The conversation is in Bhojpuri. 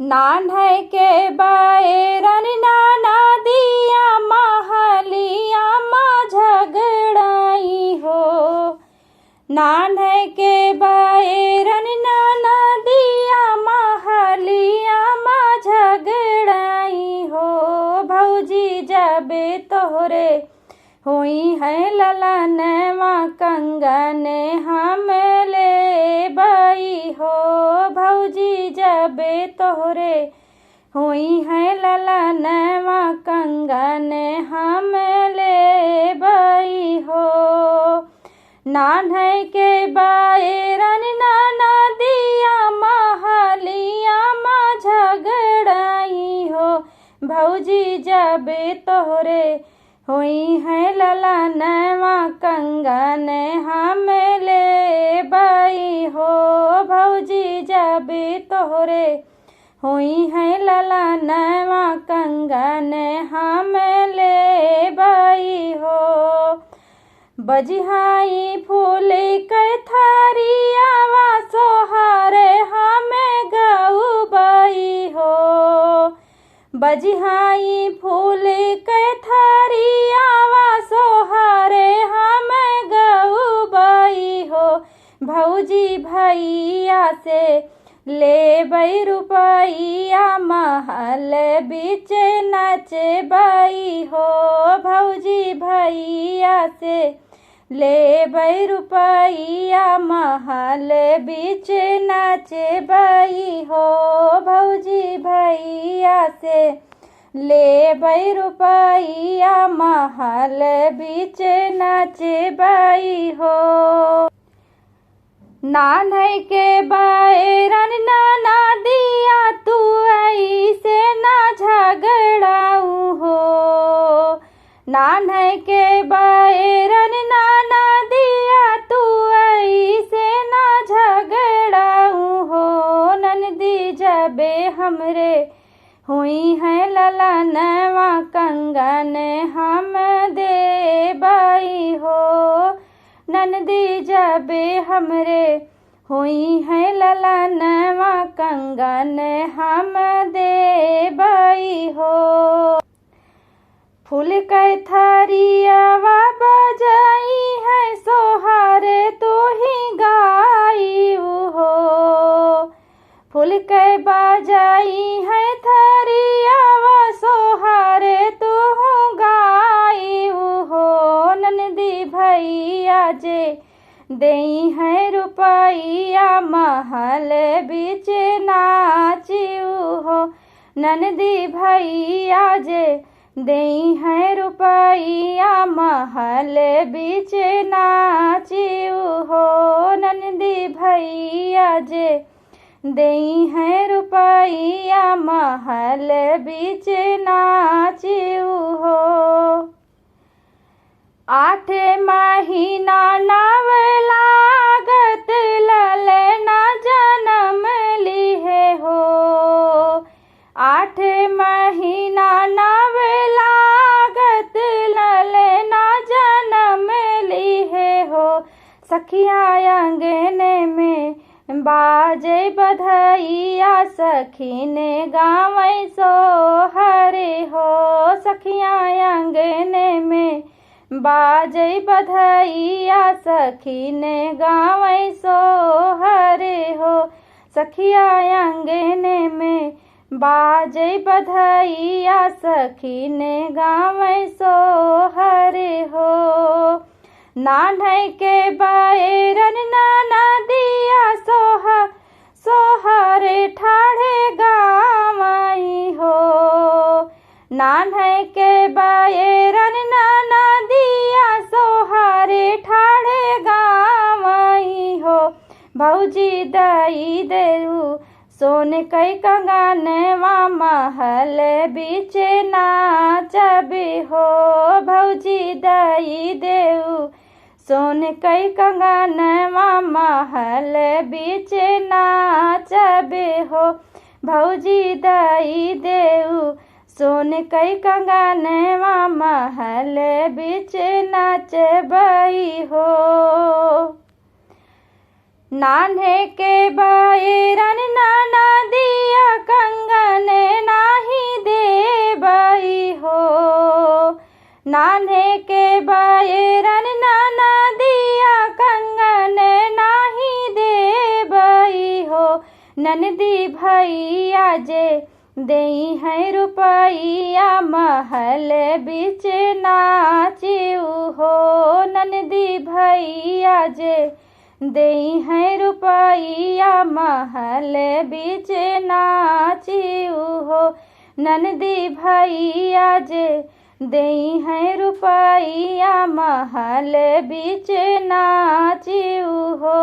नान्हे के बायरन नाना दिया महलिया माँ झगड़ाई हो। नान्हे के बायरन नाना दिया महलिया माँ झगड़ाई हो। भौजी जबे तोहरे हुई है ललनवा कंगन हम ले बई हो। भौजी जबे तोहरे हुई है ललनवा कंगन हम ले बई हो। नान्हे के बायरन नाना दिया महलिया माँ झगड़ाई हो। भौजी जबे तोहरे हुई है ललनवा कंगन हम ले बई हो। भौजी जबे तोहरे हुई है ललनवा कंगन हम ले बई हो। बजिहाई फूल के थरियावा सोहारे हमें गऊ बई हो। बजिहाई फूल के थरियावा सोहारे हमें गऊ बई हो। भौजी भैया से ले बई रुपैया महल बीच नचबई हो। भौजी भैया से ले बई रुपैया महल बीच नचबई हो। भौजी भैया से ले बई रुपैया महल बीच नचबई हो। नान्हे के बायरन नाना दिया तू ऐसे ना झगड़ाऊ हो। नान्हे के बायरन नाना दिया तू ऐसे ना झगड़ाऊ हो। ननदी जबे हमरे हुई है ललनवा कंगन हम दे बई हो। ननदी जबे हमरे हुई है ललनवा कंगन हम दे बई हो। फूल के थरियावा बजाई है सोहारे तू ही गाई हो। फूल के बजाई है थरियावा सोहारे तू गाई हो। ननदी भैया जे देई है रुपैया महल बीच नाचिऊ हो। ननदी भैया जे देई है रुपैया महल बीच नाचिऊ हो। ननदी भैया जे देई है रुपैया महल बीच नाचिऊ हो। 8 महीना नव लागत ललना जन्म लिहे हो। 8 महीना नव लागत ललना जन्म लिहे हो। सखिया अंगने में बाजे बधैया सखी ने गावै सोहरे हो। सखिया अंगने में बाजे बधैया सखी ने गावै सोहरे हो। सखिया अंगने में बाजे बधैया सखी ने गावै सोहरे हो। नान्हे के बायरन नाना दिया सोहरे ठाढ़े गावई हो। नान्हे के बायरन नाना दिया सोहारे ठाढ़े गावई हो। भौजी दई देऊ सोन कई कंगनवा महल बीच नाचबे हो। भौजी दई देऊ सोन कई कंगनवा महल बीच नाचबे हो। भौजी दई देऊ सोन कई कंगनवा महल बीच नाचबई हो। नान्हे के बायरन नाना दिया कंगन नान्हे के बायरन नाना दिया कंगन नाही देबई हो। ननदी भैया जे देई है रुपैया महल बीच नाचिऊ हो। ननदी भैया जे देई है रुपैया महल बीच नाचिऊ हो। ननदी भैया जे देई है रुपैया महल बीच नाचिऊ हो।